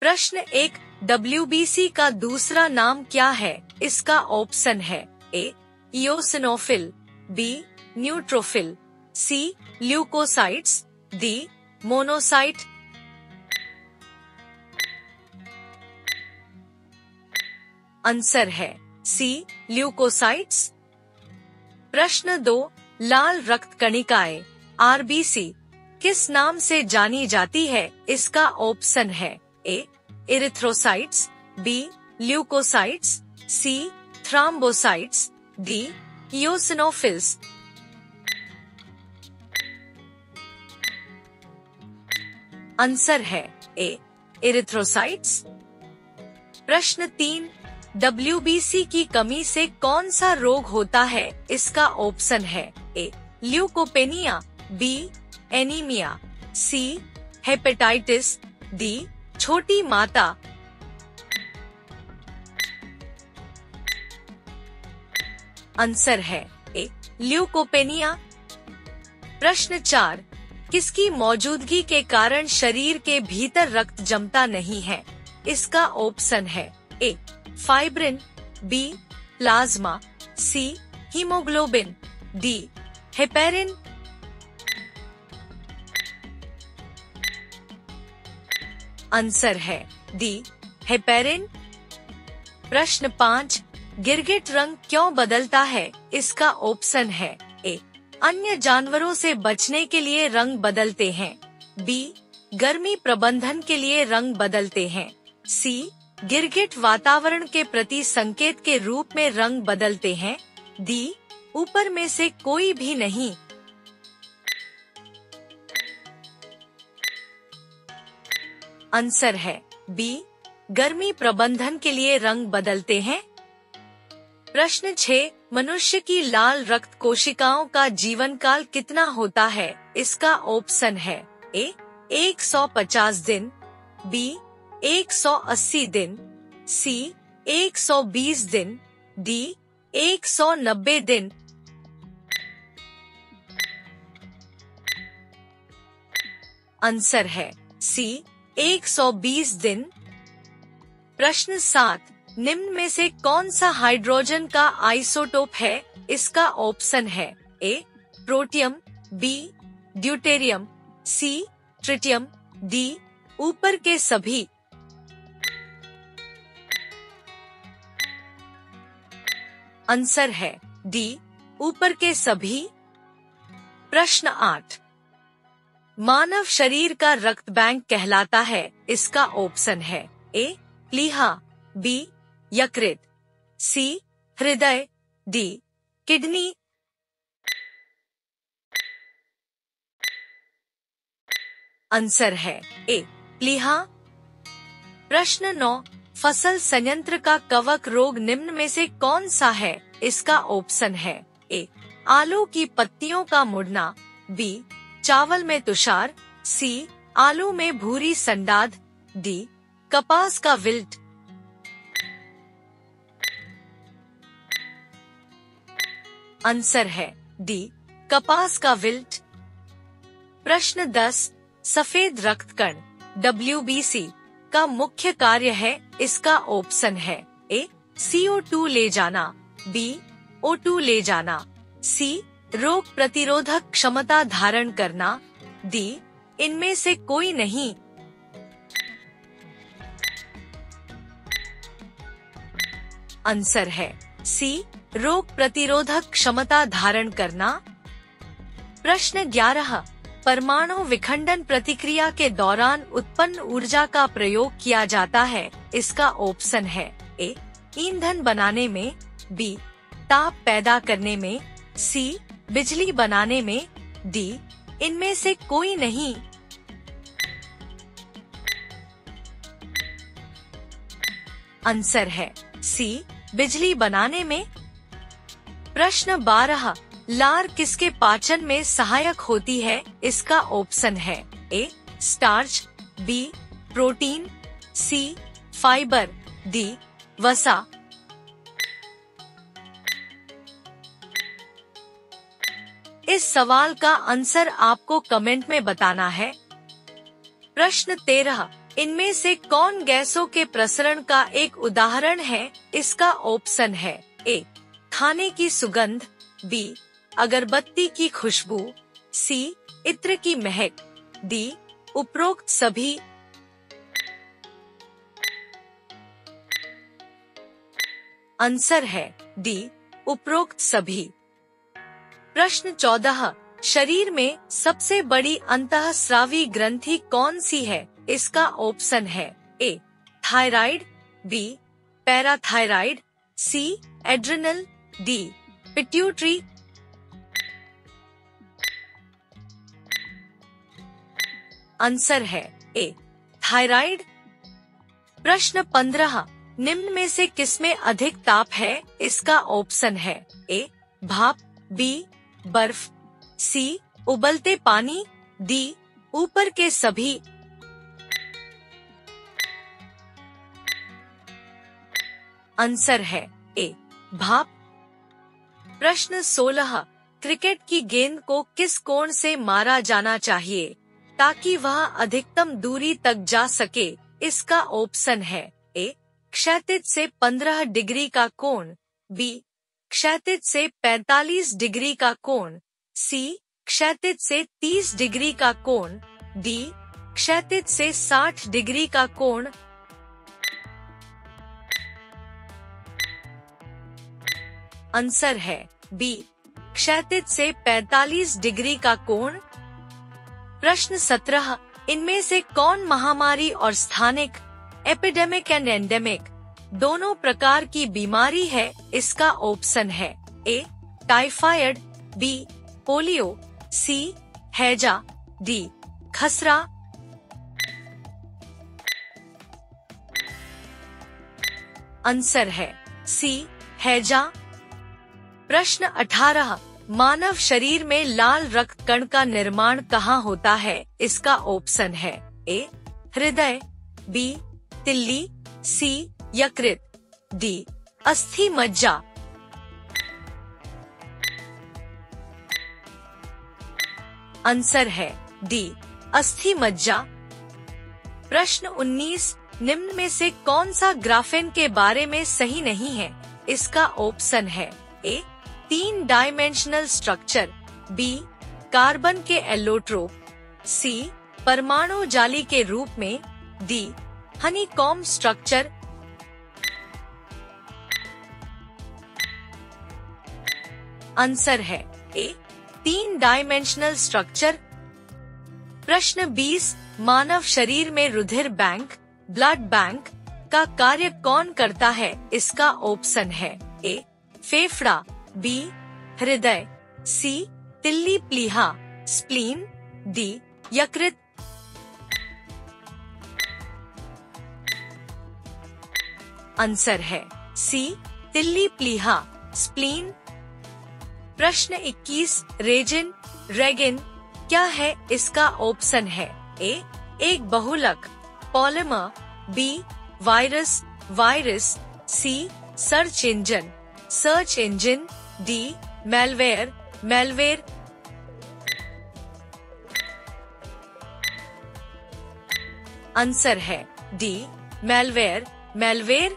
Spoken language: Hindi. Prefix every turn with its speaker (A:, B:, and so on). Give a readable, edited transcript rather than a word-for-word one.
A: प्रश्न 1, WBC का दूसरा नाम क्या है? इसका ऑप्शन है ए इओसिनोफिल, बी न्यूट्रोफिल, सी ल्यूकोसाइट्स, डी मोनोसाइट। आंसर है सी ल्यूकोसाइट्स। प्रश्न 2, लाल रक्त कणिकाएं आरबीसी किस नाम से जानी जाती है? इसका ऑप्शन है ए इरिथ्रोसाइट्स, बी ल्यूकोसाइट्स, सी थ्रोम्बोसाइट्स, डी इओसिनोफिल्स। आंसर है ए इरिथ्रोसाइट्स। प्रश्न 3, WBC की कमी से कौन सा रोग होता है? इसका ऑप्शन है A leukopenia, B anaemia, C hepatitis, D छोटी माता। आंसर है ए ल्यूकोपेनिया। प्रश्न 4, किसकी मौजूदगी के कारण शरीर के भीतर रक्त जमता नहीं है? इसका ऑप्शन है ए फाइब्रिन, बी प्लाज्मा, सी हीमोग्लोबिन, डी हेपेरिन। आंसर है डी हेपेरिन। प्रश्न 5, गिरगिट रंग क्यों बदलता है? इसका ऑप्शन है ए अन्य जानवरों से बचने के लिए रंग बदलते हैं, बी गर्मी प्रबंधन के लिए रंग बदलते हैं, सी गिरगिट वातावरण के प्रति संकेत के रूप में रंग बदलते हैं, डी ऊपर में से कोई भी नहीं। आंसर है बी गर्मी प्रबंधन के लिए रंग बदलते हैं। प्रश्न 6, मनुष्य की लाल रक्त कोशिकाओं का जीवन काल कितना होता है? इसका ऑप्शन है ए 150 दिन, बी 180 दिन, सी 120 दिन, डी 190 दिन। आंसर है सी 120 दिन। प्रश्न 7, निम्न में से कौन सा हाइड्रोजन का आइसोटोप है? इसका ऑप्शन है ए प्रोटियम, बी ड्यूटेरियम, सी ट्रिटियम, डी ऊपर के सभी। आंसर है डी ऊपर के सभी। प्रश्न 8, मानव शरीर का रक्त बैंक कहलाता है? इसका ऑप्शन है ए प्लीहा, बी यकृत, सी हृदय, डी किडनी। आंसर है ए प्लीहा। प्रश्न 9, फसल संयंत्र का कवक रोग निम्न में से कौन सा है? इसका ऑप्शन है ए आलू की पत्तियों का मुड़ना, बी चावल में तुषार, सी आलू में भूरी संडाद, डी कपास का विल्ट। आंसर है डी कपास का विल्ट। प्रश्न 10, सफेद रक्त कण WBC का मुख्य कार्य है? इसका ऑप्शन है ए CO2 ले जाना, बी O2 ले जाना, सी रोग प्रतिरोधक क्षमता धारण करना, डी इनमें से कोई नहीं। आंसर है सी रोग प्रतिरोधक क्षमता धारण करना। प्रश्न 11, परमाणु विखंडन प्रक्रिया के दौरान उत्पन्न ऊर्जा का प्रयोग किया जाता है? इसका ऑप्शन है ए ईंधन बनाने में, बी ताप पैदा करने में, सी बिजली बनाने में, डी इनमें से कोई नहीं। आंसर है सी बिजली बनाने में। प्रश्न 12, लार किसके पाचन में सहायक होती है? इसका ऑप्शन है A starch, B protein, C fibre, D वसा। इस सवाल का आंसर आपको कमेंट में बताना है। प्रश्न 13, इनमें से कौन गैसों के प्रसरण का एक उदाहरण है? इसका ऑप्शन है ए खाने की सुगंध, बी अगरबत्ती की खुशबू, सी इत्र की महक, डी उपरोक्त सभी। आंसर है डी उपरोक्त सभी। प्रश्न 14, शरीर में सबसे बड़ी अंतःस्रावी ग्रंथि कौन सी है? इसका ऑप्शन है ए थायराइड, बी पैराथायराइड, सी एड्रिनल, डी पिट्यूटरी। आंसर है ए थायराइड। प्रश्न 15, निम्न में से किसमें अधिक ताप है? इसका ऑप्शन है ए भाप, बी बर्फ, सी उबलते पानी, डी ऊपर के सभी। आंसर है ए भाप। प्रश्न 16, क्रिकेट की गेंद को किस कोण से मारा जाना चाहिए ताकि वह अधिकतम दूरी तक जा सके? इसका ऑप्शन है ए क्षैतिज से 15 डिग्री का कोण, बी क्षैतिज से 45 डिग्री का कोण, सी क्षैतिज से 30 डिग्री का कोण, डी क्षैतिज से 60 डिग्री का कोण। आंसर है बी क्षैतिज से 45 डिग्री का कोण। प्रश्न 17, इनमें से कौन महामारी और स्थानिक एपिडेमिक एंड एंडेमिक दोनों प्रकार की बीमारी है? इसका ऑप्शन है ए टाइफाइड, बी पोलियो, सी हैजा, डी खसरा। आंसर है सी हैजा। प्रश्न 18, मानव शरीर में लाल रक्त कण का निर्माण कहाँ होता है? इसका ऑप्शन है ए हृदय, बी तिल्ली, सी यकृत, डी अस्थि मज्जा। आंसर है डी अस्थि मज्जा। प्रश्न 19, निम्न में से कौन सा ग्राफेन के बारे में सही नहीं है? इसका ऑप्शन है ए 3 डायमेंशनल स्ट्रक्चर, बी कार्बन के एलोट्रोप, सी परमाणु जाली के रूप में, डी हनीकॉम्ब स्ट्रक्चर। आंसर है ए 3 डायमेंशनल स्ट्रक्चर। प्रश्न 20, मानव शरीर में रुधिर बैंक, ब्लड बैंक का कार्य कौन करता है? इसका ऑप्शन है ए फेफड़ा, बी हृदय, सी तिल्ली प्लीहा स्प्लीन, डी यकृत। आंसर है सी तिल्ली प्लीहा स्प्लीन। प्रश्न 21, रेजिन रेगिन क्या है? इसका ऑप्शन है ए एक बहुलक polymer, B virus virus, C search engine, D malware. Answer है डी मैलवेयर।